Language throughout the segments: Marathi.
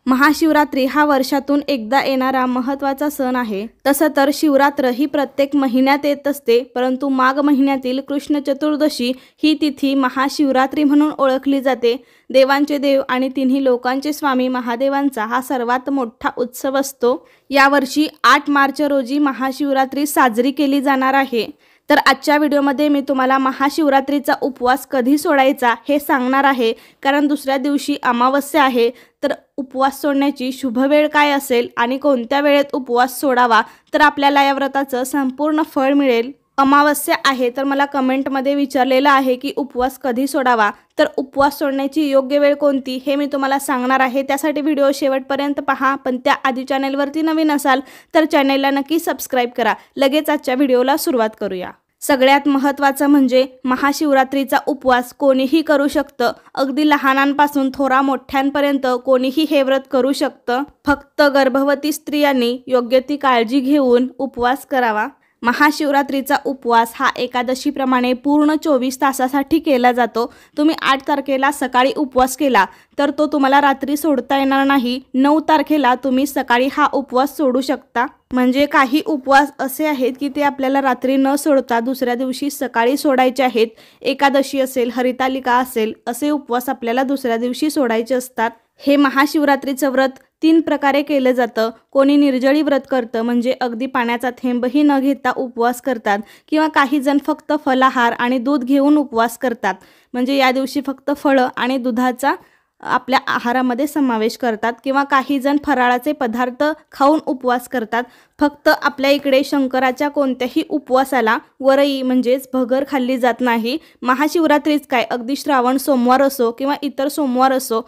महाशिवरात्री हा वर्षातून एकदा येणारा महत्त्वाचा सण आहे। तसं तर शिवरात्र ही प्रत्येक महिन्यात येत असते, परंतु माघ महिन्यातील कृष्ण चतुर्दशी ही तिथी महाशिवरात्री म्हणून ओळखली जाते। देवांचे देव आणि तिन्ही लोकांचे स्वामी महादेवांचा हा सर्वात मोठा उत्सव असतो। यावर्षी 8 मार्च रोजी महाशिवरात्री साजरी केली जाणार आहे। तर आजच्या व्हिडिओमध्ये मी तुम्हाला महाशिवरात्रीचा उपवास कधी सोडायचा हे सांगणार आहे, कारण दुसऱ्या दिवशी अमावस्या आहे। तर उपवास सोडण्याची शुभ वेळ काय असेल आणि कोणत्या वेळेत उपवास सोडावा तर आपल्याला या व्रताचं संपूर्ण फळ मिळेल। अमावस्या आहे तर मला कमेंटमध्ये विचारलेलं आहे की उपवास कधी सोडावा, तर उपवास सोडण्याची योग्य वेळ कोणती हे मी तुम्हाला सांगणार आहे। त्यासाठी व्हिडिओ शेवटपर्यंत पहा, पण त्याआधी चॅनलवरती नवीन असाल तर चॅनलला नक्की सबस्क्राईब करा। लगेच आजच्या व्हिडिओला सुरुवात करूया। सगळ्यात महत्त्वाचं म्हणजे महाशिवरात्रीचा उपवास कोणीही करू शकतं। अगदी लहानांपासून थोरा मोठ्यांपर्यंत कोणीही हे व्रत करू शकतं। फक्त गर्भवती स्त्रियांनी योग्य ती काळजी घेऊन उपवास करावा। महाशिवरात्रीचा उपवास हा एकादशीप्रमाणे पूर्ण 24 तासासाठी केला जातो। तुम्ही 8 तारखेला सकाळी उपवास केला तर तो तुम्हाला रात्री सोडता येणार नाही। 9 तारखेला तुम्ही सकाळी हा उपवास सोडू शकता। म्हणजे काही उपवास असे आहेत की ते आपल्याला रात्री न सोडता दुसऱ्या दिवशी सकाळी सोडायचे आहेत। एकादशी असेल, हरितालिका असेल, असे उपवास आपल्याला दुसऱ्या दिवशी सोडायचे असतात। हे महाशिवरात्रीचं व्रत 3 प्रकारे केलं जातं। कोणी निर्जळी व्रत करतं, म्हणजे अगदी पाण्याचा थेंबही न घेता उपवास करतात, किंवा काही जण फक्त फलाहार आणि दूध घेऊन उपवास करतात, म्हणजे या दिवशी फक्त फळं आणि दुधाचा आपल्या आहारामध्ये समावेश करतात, किंवा काही जण फराळाचे पदार्थ खाऊन उपवास करतात। फक्त आपल्या इकडे शंकराच्या कोणत्याही उपवासाला वरई म्हणजेच भगर खाल्ली जात नाही। महाशिवरात्रीच काय, अगदी श्रावण सोमवार असो किंवा इतर सोमवार असो,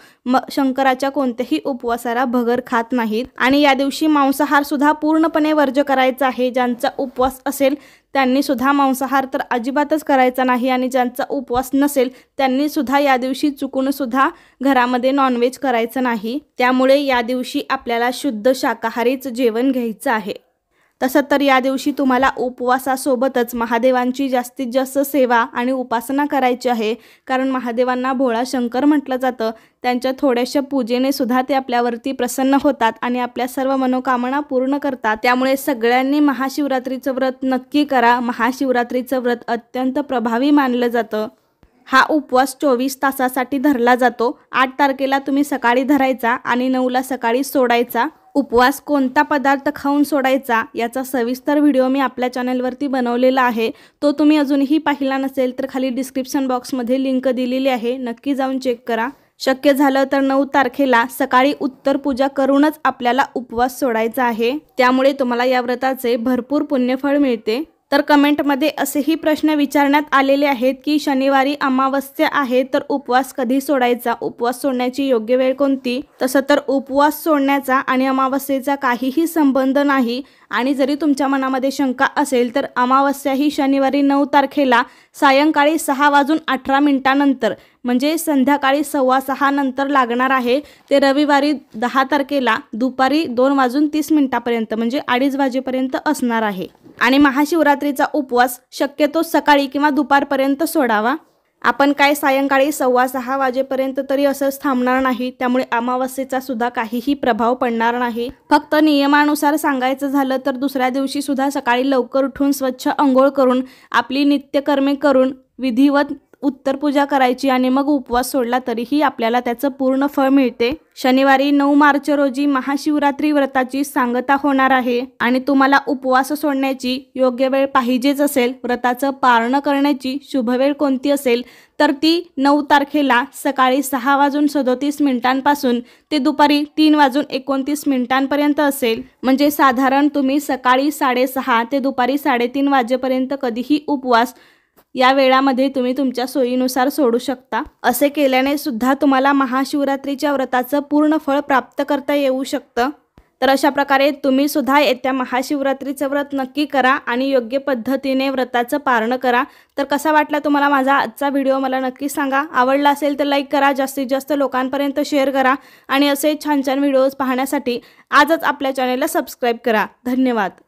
शंकराच्या कोणत्याही उपवासाला भगर खात नाहीत। आणि या दिवशी मांसाहार सुद्धा पूर्णपणे वर्ज्य करायचा आहे। ज्यांचा उपवास असेल त्यांनी सुद्धा मांसाहार तर अजिबातच करायचा नाही, आणि ज्यांचा उपवास नसेल त्यांनी सुद्धा या दिवशी चुकून सुद्धा घरामध्ये नॉनव्हेज करायचं नाही। त्यामुळे या दिवशी आपल्याला शुद्ध शाकाहारीच जेवण घ्यायचं आहे। तसं तर या दिवशी तुम्हाला उपवासासोबतच महादेवांची जास्तीत जास्त सेवा आणि उपासना करायची आहे, कारण महादेवांना भोळा शंकर म्हटलं जातं। त्यांच्या थोड्याशा पूजेने सुद्धा ते आपल्यावरती प्रसन्न होतात आणि आपल्या सर्व मनोकामना पूर्ण करतात। त्यामुळे सगळ्यांनी महाशिवरात्रीचं व्रत नक्की करा। महाशिवरात्रीचं व्रत अत्यंत प्रभावी मानलं जातं। हा उपवास 24 तासासाठी धरला जातो। 8 तारखेला तुम्ही सकाळी धरायचा आणि 9ला सकाळी सोडायचा। उपवास कोणता पदार्थ खाऊन सोडायचा याचा सविस्तर व्हिडिओ मी आपल्या चॅनलवरती बनवलेला आहे। तो तुम्ही अजूनही पाहिला नसेल तर खाली डिस्क्रिप्शन बॉक्समध्ये लिंक दिलेली आहे, नक्की जाऊन चेक करा। शक्य झालं तर 9 तारखेला सकाळी उत्तर पूजा करूनच आपल्याला उपवास सोडायचा आहे। त्यामुळे तुम्हाला या व्रताचे भरपूर पुण्यफळ मिळते। तर कमेंटमध्ये असेही प्रश्न विचारण्यात आलेले आहेत की शनिवारी अमावस्या आहे तर उपवास कधी सोडायचा, उपवास सोडण्याची योग्य वेळ कोणती। तसं तर उपवास सोडण्याचा आणि अमावस्येचा काहीही संबंध नाही, आणि जरी तुमच्या मनामध्ये शंका असेल तर अमावस्या ही शनिवारी 9 तारखेला सायंकाळी 6:18 नंतर, म्हणजे संध्याकाळी 6:15 नंतर लागणार आहे। ते रविवारी 10 तारखेला दुपारी 2:30 पर्यंत, म्हणजे 2:30 वाजेपर्यंत असणार आहे। आणि महाशिवरात्रीचा उपवास शक्यतो सकाळी किंवा दुपारपर्यंत सोडावा। आपण काय सायंकाळी 6:15 वाजेपर्यंत तरी असंच थांबणार नाही, त्यामुळे अमावस्येचा सुद्धा काहीही प्रभाव पडणार नाही। फक्त नियमानुसार सांगायचं झालं तर दुसऱ्या दिवशी सुद्धा सकाळी लवकर उठून स्वच्छ अंघोळ करून आपली नित्यकर्मे करून विधिवत उत्तर पूजा करायची आणि मग उपवास सोडला तरीही आपल्याला त्याचं पूर्ण फळ मिळते। शनिवारी 9 मार्च रोजी महाशिवरात्री व्रताची सांगता होणार आहे, आणि तुम्हाला उपवास सोडण्याची योग्य वेळ पाहिजेच असेल, व्रताचं पारण करण्याची शुभ वेळ कोणती असेल तर ती 9 तारखेला सकाळी 6:37 पासून ते दुपारी 3:29 पर्यंत असेल। म्हणजे साधारण तुम्ही सकाळी 6:30 ते दुपारी 3:30 वाजेपर्यंत कधीही उपवास या वेळामध्ये तुम्ही तुमच्या सोयीनुसार सोडू शकता। असे केल्याने सुद्धा तुम्हाला महाशिवरात्रीच्या व्रताचं पूर्ण फळ प्राप्त करता येऊ शकतं। तर अशा प्रकारे तुम्ही सुद्धा येत्या महाशिवरात्रीचं व्रत नक्की करा आणि योग्य पद्धतीने व्रताचं पारण करा। तर कसा वाटला तुम्हाला माझा आजचा व्हिडिओ मला नक्की सांगा। आवडला असेल तर लाईक करा, जास्तीत जास्त लोकांपर्यंत शेअर करा, आणि असे छान छान व्हिडिओज पाहण्यासाठी आजच आपल्या चॅनलला सबस्क्राईब करा। धन्यवाद।